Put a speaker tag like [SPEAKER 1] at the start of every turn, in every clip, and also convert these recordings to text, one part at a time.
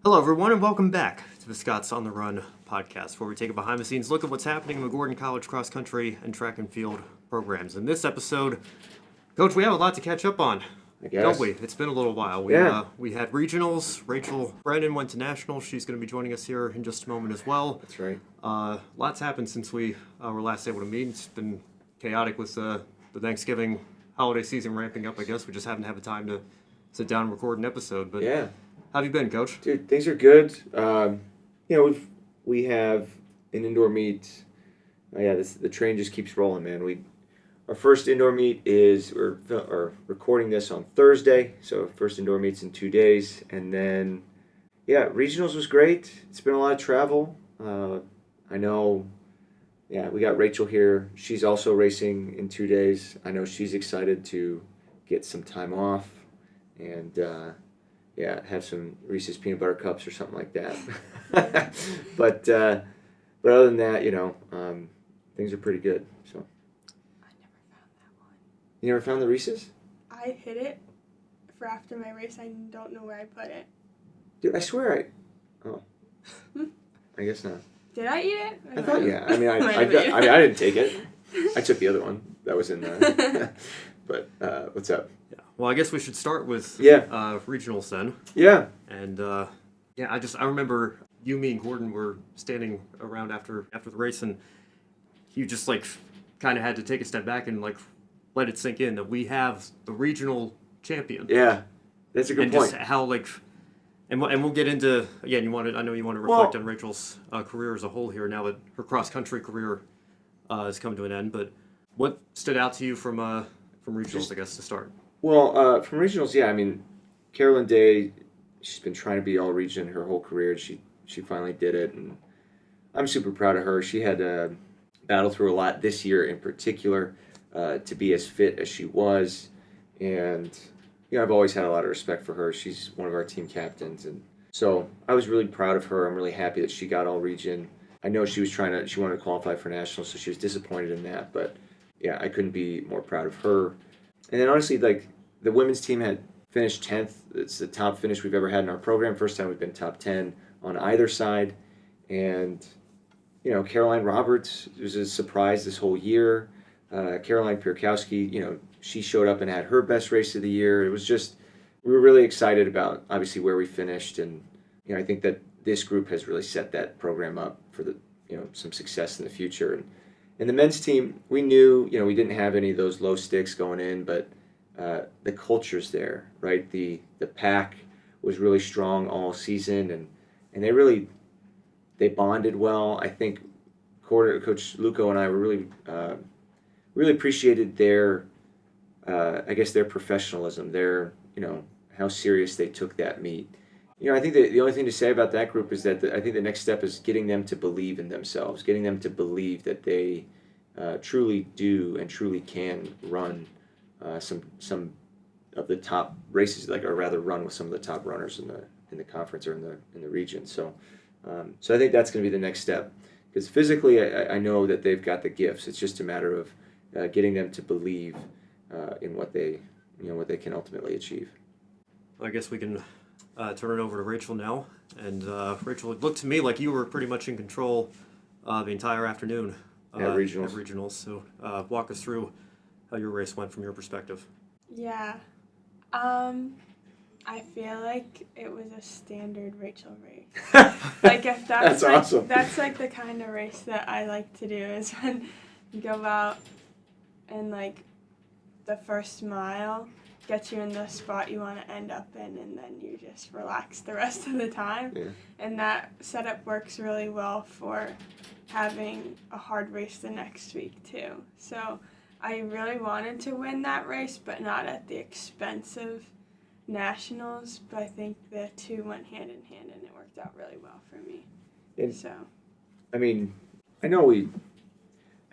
[SPEAKER 1] Hello, everyone, and welcome back to the Scots on the Run podcast, where we take a behind-the-scenes look at what's happening in the Gordon College cross-country and track and field programs. In this episode, Coach, we have a lot to catch up on, don't we? It's been a little while. We had regionals. Rachel Brennan went to nationals. She's going to be joining us here in just a moment as well.
[SPEAKER 2] That's right.
[SPEAKER 1] Lots happened since we were last able to meet. It's been chaotic with the Thanksgiving holiday season ramping up, I guess. We just haven't had the time to sit down and record an episode. But
[SPEAKER 2] yeah.
[SPEAKER 1] How have you been, Coach?
[SPEAKER 2] Dude, things are good. We have an indoor meet. The train just keeps rolling, man. Our first indoor meet is we're recording this on Thursday, so first indoor meet's in 2 days, and then regionals was great. It's been a lot of travel. I know. Yeah, we got Rachel here. She's also racing in 2 days. I know she's excited to get some time off and. Have some Reese's peanut butter cups or something like that. but other than that, things are pretty good. So.
[SPEAKER 3] I never found that one.
[SPEAKER 2] You never found the Reese's?
[SPEAKER 3] I hid it for after my race. I don't know where I put it.
[SPEAKER 2] Dude, I swear I guess not.
[SPEAKER 3] Did I eat it?
[SPEAKER 2] I thought I mean I didn't take it. I took the other one that was in there. But what's up?
[SPEAKER 1] Yeah. Well, I guess we should start with regionals then.
[SPEAKER 2] Yeah.
[SPEAKER 1] And I remember you, me, and Gordon were standing around after the race, and you just kind of had to take a step back and let it sink in that we have the regional champion.
[SPEAKER 2] Yeah, that's a good point.
[SPEAKER 1] And just how and we'll get into again. I know you want to reflect on Rachel's career as a whole here now that her cross country career has come to an end. But what stood out to you from regionals, I guess, to start?
[SPEAKER 2] Well, from regionals, I mean, Carolyn Day, she's been trying to be all-region her whole career. She finally did it, and I'm super proud of her. She had to battle through a lot this year in particular to be as fit as she was, and I've always had a lot of respect for her. She's one of our team captains, and so I was really proud of her. I'm really happy that she got all-region. I know she wanted to qualify for nationals, so she was disappointed in that, but I couldn't be more proud of her. And then honestly, the women's team had finished 10th. It's the top finish we've ever had in our program. First time we've been top 10 on either side. And, Caroline Roberts was a surprise this whole year. Caroline Pierkowski, she showed up and had her best race of the year. It was just, we were really excited about, obviously, where we finished. And, I think that this group has really set that program up for some success in the future. And the men's team, we knew, we didn't have any of those low sticks going in, but the culture's there, right? The pack was really strong all season, and they bonded well. I think Coach Luco and I were really appreciated their professionalism, their how serious they took that meet. I think the only thing to say about that group is that I think the next step is getting them to believe in themselves, getting them to believe that they truly do and truly can run some of the top races, or rather run with some of the top runners in the conference or in the region. So I think that's going to be the next step, because physically I know that they've got the gifts. It's just a matter of getting them to believe in what they can ultimately achieve.
[SPEAKER 1] Well, I guess we can turn it over to Rachel now. And Rachel, it looked to me like you were pretty much in control the entire afternoon
[SPEAKER 2] at regionals.
[SPEAKER 1] So walk us through how your race went from your perspective.
[SPEAKER 3] Yeah. I feel like it was a standard Rachel race. If that's
[SPEAKER 2] awesome.
[SPEAKER 3] That's the kind of race that I like to do, is when you go out and the first mile gets you in the spot you want to end up in, and then you just relax the rest of the time.
[SPEAKER 2] Yeah.
[SPEAKER 3] And that setup works really well for having a hard race the next week too. So I really wanted to win that race, but not at the expense of nationals. But I think the two went hand in hand, and it worked out really well for me.
[SPEAKER 2] I mean, I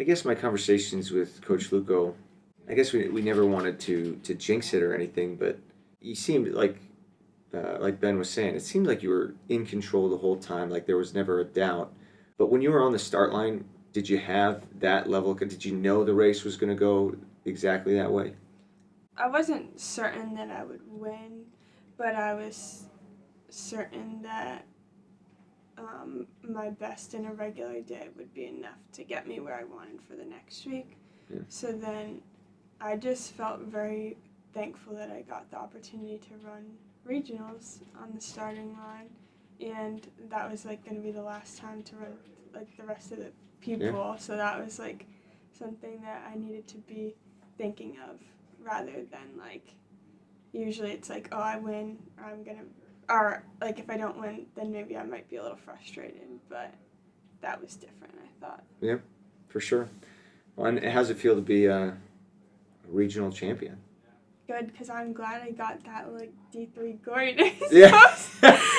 [SPEAKER 2] guess my conversations with Coach Luco, I guess we never wanted to jinx it or anything, but you seemed like Ben was saying, it seemed like you were in control the whole time, like there was never a doubt. But when you were on the start line, did you have that level? Did you know the race was going to go exactly that way?
[SPEAKER 3] I wasn't certain that I would win, but I was certain that my best in a regular day would be enough to get me where I wanted for the next week.
[SPEAKER 2] Yeah.
[SPEAKER 3] So then I just felt very thankful that I got the opportunity to run regionals on the starting line, and that was like going to be the last time to run like the rest of the people.
[SPEAKER 2] Yeah.
[SPEAKER 3] So that was like something that I needed to be thinking of rather than like usually it's like, oh, I win or I'm gonna, or like if I don't win then maybe I might be a little frustrated, but that was different, I thought.
[SPEAKER 2] Yeah, for sure. Well, and how does it feel to be a regional champion?
[SPEAKER 3] Good, because I'm glad I got that like D3 gold days.
[SPEAKER 2] Yeah.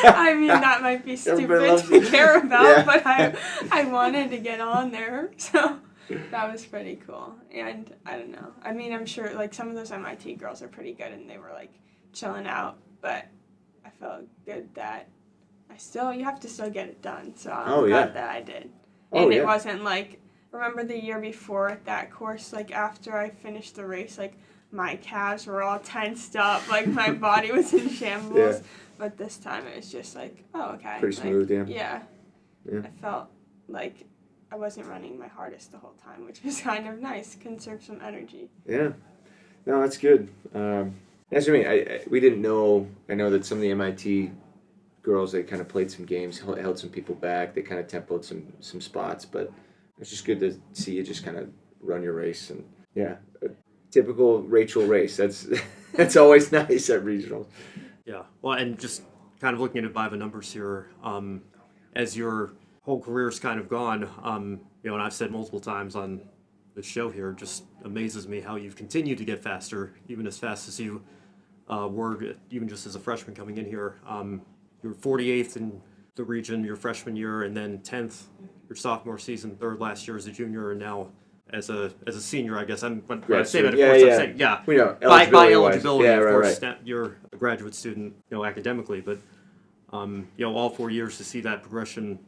[SPEAKER 3] I mean that might be
[SPEAKER 2] Everybody
[SPEAKER 3] stupid to care about,
[SPEAKER 2] Yeah.
[SPEAKER 3] but I wanted to get on there, so that was pretty cool. And I don't know. I mean, I'm sure like some of those MIT girls are pretty good and they were like chilling out, but I felt good that you have to still get it done. So I'm glad that I did. And it wasn't like, remember the year before at that course, like after I finished the race, like my calves were all tensed up, like my body was in shambles.
[SPEAKER 2] Yeah.
[SPEAKER 3] But this time it was just like, oh, okay.
[SPEAKER 2] Pretty
[SPEAKER 3] like,
[SPEAKER 2] smooth, yeah.
[SPEAKER 3] Yeah. I felt like I wasn't running my hardest the whole time, which was kind of nice, conserve some energy.
[SPEAKER 2] Yeah. No, that's good. That's what I mean. We didn't know. I know that some of the MIT girls, they kind of played some games, held some people back. They kind of tempoed some spots, but it's just good to see you just kind of run your race. And yeah, a typical Rachel race. That's always nice at regionals.
[SPEAKER 1] Yeah, well, and just kind of looking at it by the numbers here, as your whole career's kind of gone, and I've said multiple times on the show here, just amazes me how you've continued to get faster, even as fast as you were, even just as a freshman coming in here. You were 48th in the region your freshman year, and then 10th your sophomore season, third last year as a junior, and now as a senior, I guess. When I say that, of course, I'm saying, yeah,
[SPEAKER 2] we know,
[SPEAKER 1] by eligibility,
[SPEAKER 2] yeah,
[SPEAKER 1] of
[SPEAKER 2] right,
[SPEAKER 1] course,
[SPEAKER 2] right.
[SPEAKER 1] you're a graduate student, academically, but all 4 years to see that progression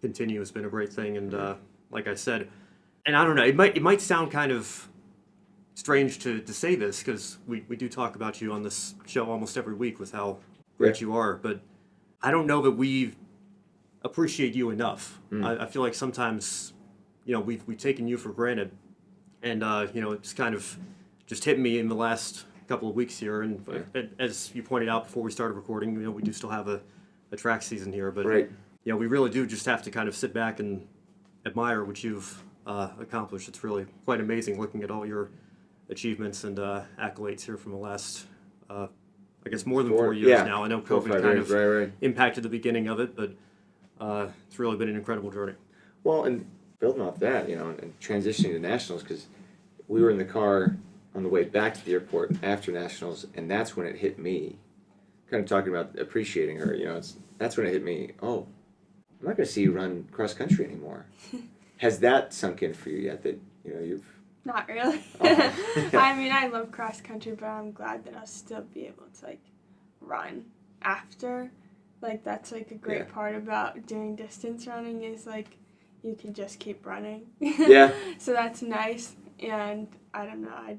[SPEAKER 1] continue has been a great thing. And like I said, and I don't know, it might sound kind of strange to say this because we do talk about you on this show almost every week with how great you are, but I don't know that we appreciate you enough. I feel like sometimes we've taken you for granted, and it's kind of just hit me in the last couple of weeks here. And as you pointed out before we started recording, we do still have a track season here, but we really do just have to kind of sit back and admire what you've accomplished. It's really quite amazing looking at all your achievements and accolades here from the last, I guess, more than 4 years now. I know COVID kind of impacted the beginning of it, but it's really been an incredible journey.
[SPEAKER 2] Well, and building off that, and transitioning to Nationals, because we were in the car on the way back to the airport after Nationals, and that's when it hit me. Kind of talking about appreciating her, that's when it hit me. Oh, I'm not going to see you run cross country anymore. Has that sunk in for you yet? That you've
[SPEAKER 3] Not really.
[SPEAKER 2] Oh.
[SPEAKER 3] I mean, I love cross country, but I'm glad that I'll still be able to like run after. Like that's like a great part about doing distance running is like you can just keep running.
[SPEAKER 2] Yeah.
[SPEAKER 3] So that's nice, and I don't know. I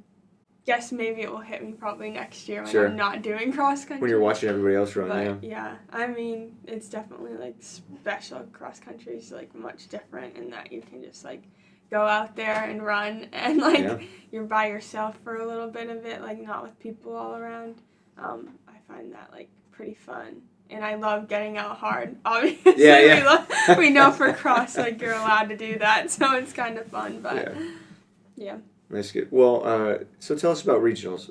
[SPEAKER 3] guess maybe it will hit me probably next year when I'm not doing cross country.
[SPEAKER 2] When you're watching everybody else run,
[SPEAKER 3] but, yeah. I mean, it's definitely like special. Cross country is like much different in that you can just like go out there and run, and like you're by yourself for a little bit of it, like not with people all around. I find that like pretty fun. And I love getting out hard. Obviously, we know for cross, like, you're allowed to do that, so it's kind of fun, but, yeah.
[SPEAKER 2] That's good. Well, so tell us about Nationals.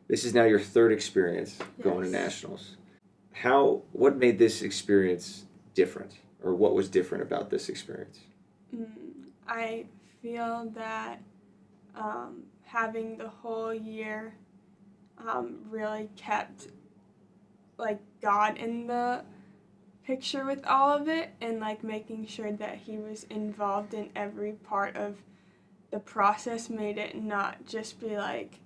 [SPEAKER 2] This is now your third experience going to Nationals. What made this experience different, or what was different about this experience?
[SPEAKER 3] I feel that having the whole year really kept like God in the picture with all of it, and like making sure that he was involved in every part of the process made it not just be like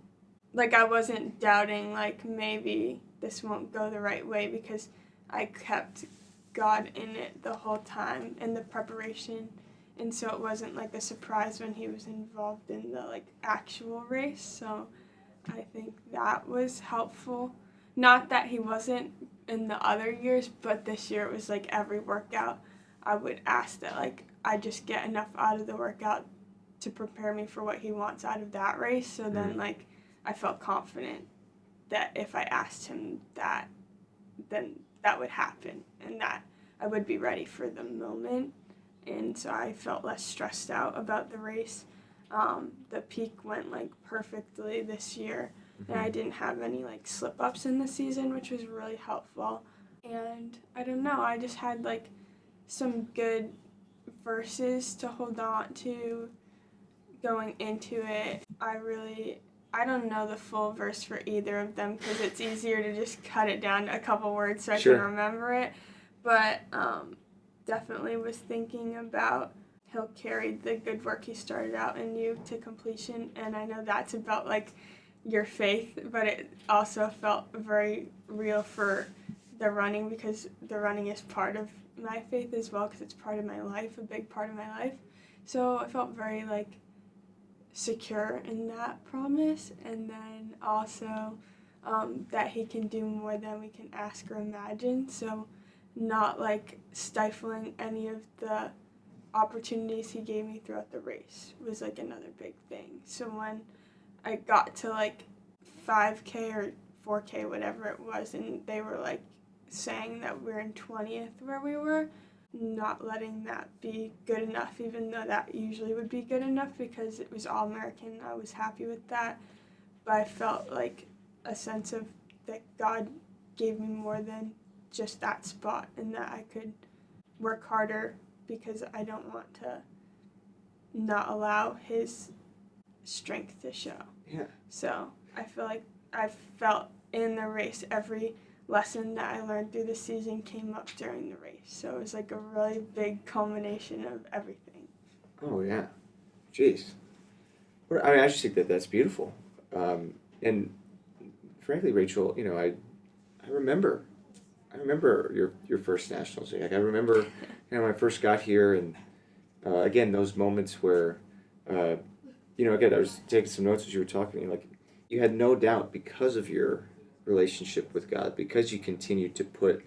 [SPEAKER 3] I wasn't doubting like maybe this won't go the right way, because I kept God in it the whole time in the preparation, and so it wasn't like a surprise when he was involved in the like actual race. So I think that was helpful. not that he wasn't in the other years, but this year it was like every workout I would ask that like I just get enough out of the workout to prepare me for what he wants out of that race. So then like I felt confident that if I asked him that, then that would happen and that I would be ready for the moment. And so I felt less stressed out about the race. The peak went like perfectly this year, and I didn't have any like slip ups in the season, which was really helpful. And I don't know, I just had like some good verses to hold on to going into it. I don't know the full verse for either of them because it's easier to just cut it down to a couple words so I
[SPEAKER 2] Sure.
[SPEAKER 3] can remember it. But definitely was thinking about he'll carry the good work he started out in you to completion. And I know that's about like your faith, but it also felt very real for the running because the running is part of my faith as well because it's part of my life, a big part of my life. So I felt very like secure in that promise, and then also that he can do more than we can ask or imagine, so not like stifling any of the opportunities he gave me throughout the race was like another big thing. So when I got to like 5K or 4K, whatever it was, and they were like saying that we're in 20th where we were, not letting that be good enough, even though that usually would be good enough because it was all American. I was happy with that, but I felt like a sense of that God gave me more than just that spot and that I could work harder because I don't want to not allow his strength to show.
[SPEAKER 2] Yeah.
[SPEAKER 3] So I feel like I felt in the race every lesson that I learned through the season came up during the race. So it was like a really big culmination of everything.
[SPEAKER 2] Oh, yeah. Jeez. I mean, I just think that that's beautiful. And frankly, Rachel, you know, I remember your first nationals. Like I remember, you know, when I first got here, and again, those moments where, you know, again, I was taking some notes as you were talking. Like, you had no doubt because of your relationship with God, because you continued to put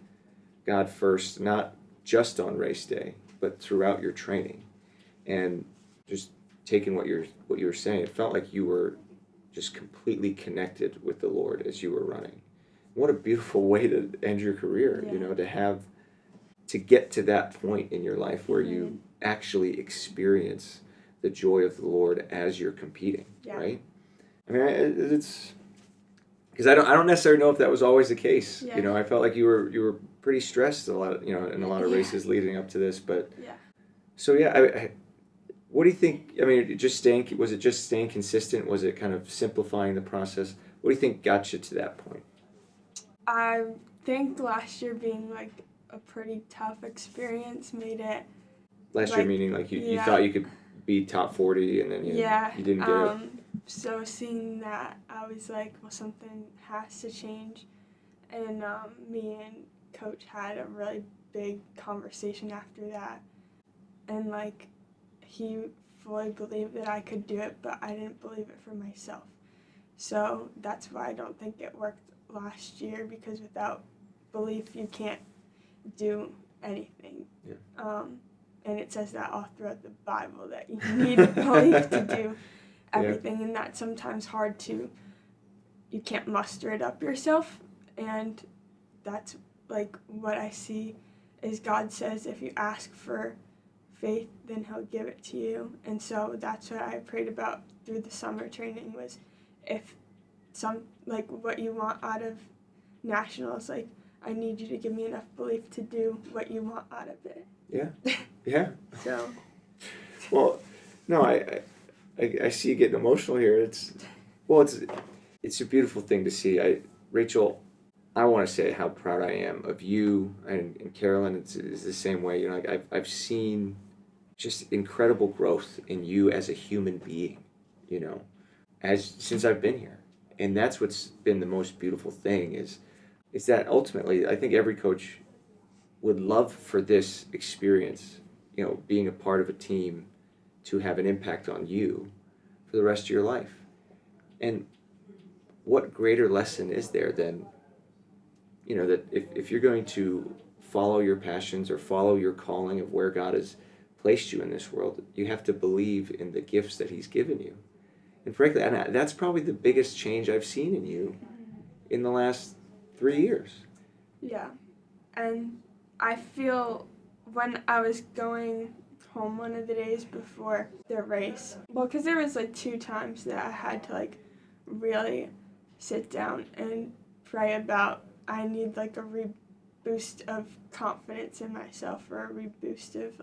[SPEAKER 2] God first, not just on race day, but throughout your training, and just taking what you were saying. It felt like you were just completely connected with the Lord as you were running. What a beautiful way to end your career,
[SPEAKER 3] Yeah.
[SPEAKER 2] you know, to get to that point in your life where you actually experience the joy of the Lord as you're competing, right? I mean, it's because I don't necessarily know if that was always the case.
[SPEAKER 3] Yeah.
[SPEAKER 2] You know, I felt like you were pretty stressed a lot, you know, in a lot of races leading up to this. But so yeah, what do you think? I mean, was it just staying consistent? Was it kind of simplifying the process? What do you think got you to that point?
[SPEAKER 3] I think last year being like a pretty tough experience made it.
[SPEAKER 2] Last year meaning like you thought you could be top 40 and then you didn't get it.
[SPEAKER 3] So seeing that, I was like, well, something has to change. And me and Coach had a really big conversation after that. And like, he fully believed that I could do it, but I didn't believe it for myself. So that's why I don't think it worked last year, because without belief, you can't do anything.
[SPEAKER 2] Yeah.
[SPEAKER 3] And it says that all throughout the Bible, that you need belief to do everything, and that's sometimes hard to, you can't muster it up yourself, and that's like what I see is God says if you ask for faith, then he'll give it to you. And so that's what I prayed about through the summer training, was if like what you want out of nationals, like I need you to give me enough belief to do what you want out of it.
[SPEAKER 2] Yeah.
[SPEAKER 3] So
[SPEAKER 2] Well, no, I see you getting emotional here. It's a beautiful thing to see. Rachel, I want to say how proud I am of you and Carolyn. It's the same way. You know, like I've seen just incredible growth in you as a human being. You know, since I've been here, and that's what's been the most beautiful thing is that ultimately I think every coach would love for this experience, you know, being a part of a team, to have an impact on you for the rest of your life. And what greater lesson is there than that if you're going to follow your passions or follow your calling of where God has placed you in this world, you have to believe in the gifts that He's given you. And frankly, that's probably the biggest change I've seen in you in the last 3 years.
[SPEAKER 3] Yeah. And I feel when I was going home one of the days before the race, well, because there was 2 times that I had to really sit down and pray about, I need a reboost of confidence in myself, or a reboost of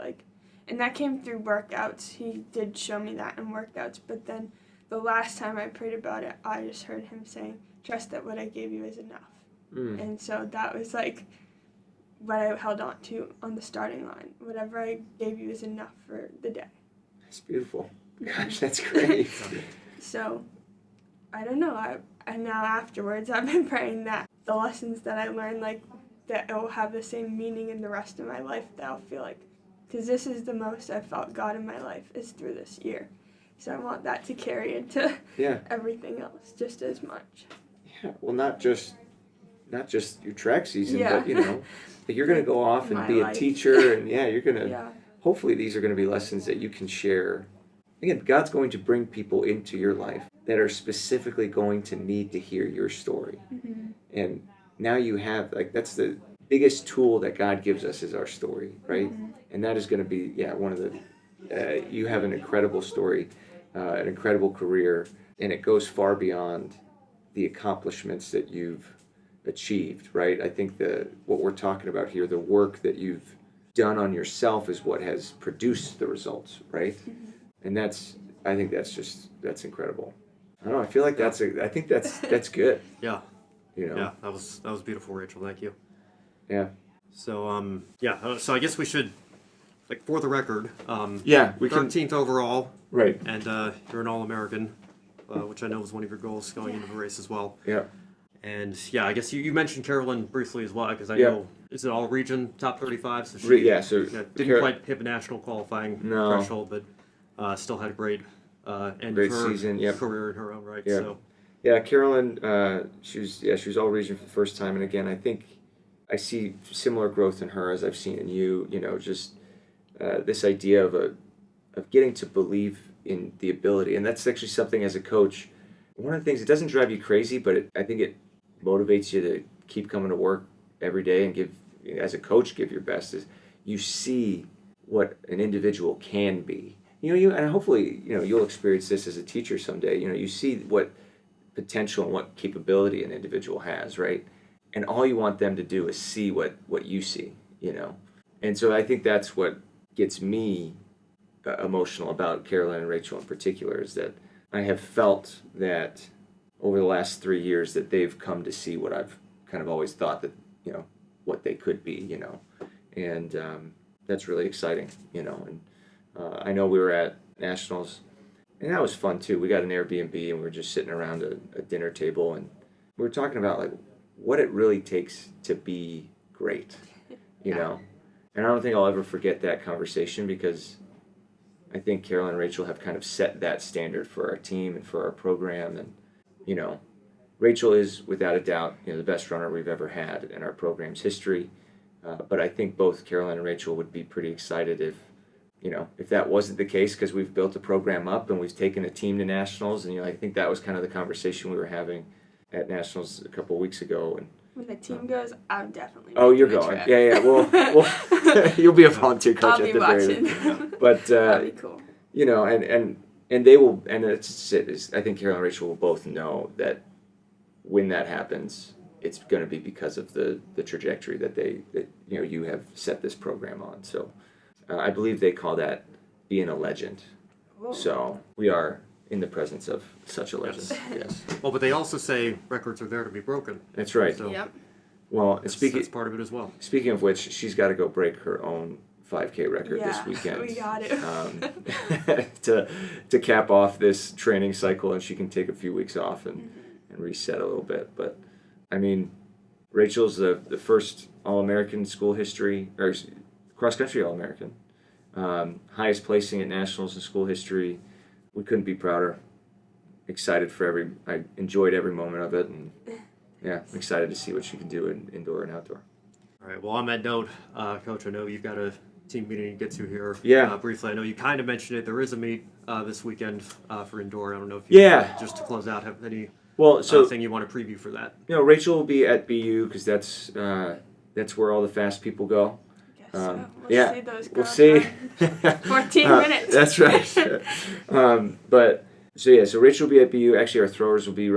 [SPEAKER 3] and that came through workouts. He did show me that in workouts, but then the last time I prayed about it, I just heard Him saying, trust that what I gave you is enough. And so that was what I held on to on the starting line. Whatever I gave you is enough for the day.
[SPEAKER 2] That's beautiful. Gosh, that's great.
[SPEAKER 3] So, I don't know. And now afterwards, I've been praying that the lessons that I learned, that it will have the same meaning in the rest of my life, that I'll feel because this is the most I've felt God in my life is through this year. So I want that to carry into everything else just as much.
[SPEAKER 2] Yeah, well, not just your track season,
[SPEAKER 3] Yeah.
[SPEAKER 2] but you're going to go off and
[SPEAKER 3] My
[SPEAKER 2] be a
[SPEAKER 3] life.
[SPEAKER 2] teacher, and you're going to,
[SPEAKER 3] Yeah.
[SPEAKER 2] hopefully these are going to be lessons that you can share. Again, God's going to bring people into your life that are specifically going to need to hear your story.
[SPEAKER 3] Mm-hmm.
[SPEAKER 2] And now you have, that's the biggest tool that God gives us is our story, right?
[SPEAKER 3] Mm-hmm.
[SPEAKER 2] And that is going to be, one of the, you have an incredible story, an incredible career, and it goes far beyond the accomplishments that you've achieved, right? I think what we're talking about here, the work that you've done on yourself is what has produced the results, right?
[SPEAKER 3] Mm-hmm.
[SPEAKER 2] And I think that's incredible. I don't know, I feel like I think that's good.
[SPEAKER 1] Yeah.
[SPEAKER 2] Yeah,
[SPEAKER 1] that was beautiful, Rachel. Thank you.
[SPEAKER 2] Yeah.
[SPEAKER 1] So so I guess we should, for the record,
[SPEAKER 2] We can,
[SPEAKER 1] 13th overall,
[SPEAKER 2] right.
[SPEAKER 1] and you're an All-American, which I know was one of your goals going into the race as well.
[SPEAKER 2] Yeah.
[SPEAKER 1] And I guess you mentioned Carolyn briefly as well, because I
[SPEAKER 2] Yeah.
[SPEAKER 1] know, is it all region top 35? So
[SPEAKER 2] So
[SPEAKER 1] didn't quite hit the national qualifying threshold, but still had a great end
[SPEAKER 2] Great
[SPEAKER 1] of her
[SPEAKER 2] season, yep.
[SPEAKER 1] career in her own right.
[SPEAKER 2] Yeah.
[SPEAKER 1] So
[SPEAKER 2] Yeah, Carolyn, she was all region for the first time, and again, I think I see similar growth in her as I've seen in you. Just this idea of getting to believe in the ability, and that's actually something as a coach. One of the things, it doesn't drive you crazy, but I think it motivates you to keep coming to work every day and as a coach, give your best. Is you see what an individual can be. And hopefully, you'll experience this as a teacher someday. You see what potential and what capability an individual has, right? And all you want them to do is see what you see, And so I think that's what gets me emotional about Carolyn and Rachel in particular, is that I have felt that over the last 3 years that they've come to see what I've kind of always thought that, what they could be, And that's really exciting, And I know we were at Nationals, and that was fun too. We got an Airbnb and we were just sitting around a dinner table, and we were talking about what it really takes to be great, And I don't think I'll ever forget that conversation, because I think Carolyn and Rachel have kind of set that standard for our team and for our program. And, Rachel is without a doubt, the best runner we've ever had in our program's history. But I think both Carolyn and Rachel would be pretty excited if that wasn't the case, because we've built a program up and we've taken a team to Nationals. And, I think that was kind of the conversation we were having at Nationals a couple of weeks ago. And
[SPEAKER 3] when the team goes, I'm definitely.
[SPEAKER 2] oh, you're
[SPEAKER 3] making a
[SPEAKER 2] going.
[SPEAKER 3] trip.
[SPEAKER 2] Yeah. Well, you'll be a volunteer coach
[SPEAKER 3] I'll
[SPEAKER 2] at
[SPEAKER 3] be
[SPEAKER 2] the very
[SPEAKER 3] watching.
[SPEAKER 2] least. But
[SPEAKER 3] That'd be cool.
[SPEAKER 2] And they will, and that's it. I think Carolyn and Rachel will both know that when that happens, it's going to be because of the trajectory that you have set this program on. So I believe they call that being a legend.
[SPEAKER 3] Whoa.
[SPEAKER 2] So we are in the presence of such a legend. Yes.
[SPEAKER 1] well, but they also say records are there to be broken.
[SPEAKER 2] That's right.
[SPEAKER 1] So
[SPEAKER 3] Yep.
[SPEAKER 2] Well, and
[SPEAKER 1] that's part of it as well.
[SPEAKER 2] speaking of which, she's got to go break her own 5K record this weekend.
[SPEAKER 3] We got it.
[SPEAKER 2] To cap off this training cycle, and she can take a few weeks off and reset a little bit. But I mean, Rachel's the first All-American school history, or cross-country All-American, highest placing at Nationals in school history. We couldn't be prouder. Excited for I enjoyed every moment of it, and yeah, I'm excited to see what she can do in indoor and outdoor.
[SPEAKER 1] All right. Well, on that note, Coach, I know you've got a team meeting to get to here.
[SPEAKER 2] Yeah.
[SPEAKER 1] Briefly, I know you kind of mentioned it. There is a meet this weekend for indoor. I don't know if you, just to close out, have any thing you want to preview for that?
[SPEAKER 2] Rachel will be at BU because that's where all the fast people go.
[SPEAKER 3] So we'll see those girls.
[SPEAKER 2] We'll see.
[SPEAKER 3] 14 minutes.
[SPEAKER 2] That's right. So Rachel will be at BU. Actually, our throwers will be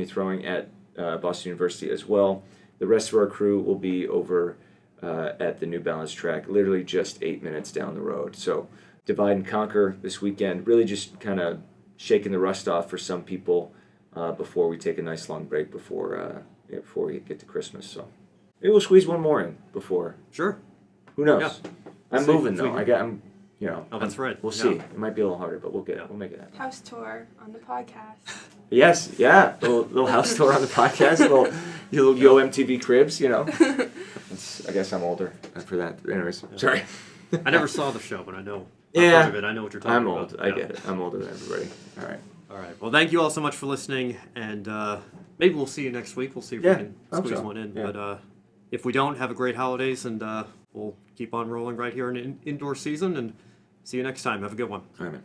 [SPEAKER 2] throwing at Boston University as well. The rest of our crew will be over at the New Balance track, literally just 8 minutes down the road. So divide and conquer this weekend, really just kind of shaking the rust off for some people before we take a nice long break before we get to Christmas. So maybe we'll squeeze one more in before.
[SPEAKER 1] Sure.
[SPEAKER 2] Who knows?
[SPEAKER 1] Yeah.
[SPEAKER 2] I'm moving though.
[SPEAKER 1] Oh, that's right.
[SPEAKER 2] We'll see. It might be a little harder, but we'll make it happen.
[SPEAKER 3] House tour on the podcast.
[SPEAKER 2] Yes, yeah. Little house tour on the podcast. Little Yo MTV Cribs, I guess I'm older for that. Anyways, sorry.
[SPEAKER 1] I never saw the show, but I know.
[SPEAKER 2] Yeah.
[SPEAKER 1] Part of it. I know what you're talking about.
[SPEAKER 2] I'm old. I get it. I'm older than everybody. All right.
[SPEAKER 1] All right. Well, thank you all so much for listening, and maybe we'll see you next week. We'll see if we can squeeze one in.
[SPEAKER 2] Yeah.
[SPEAKER 1] But if we don't, have a great holidays, and we'll keep on rolling right here in indoor season, and see you next time. Have a good one.
[SPEAKER 2] All right, man.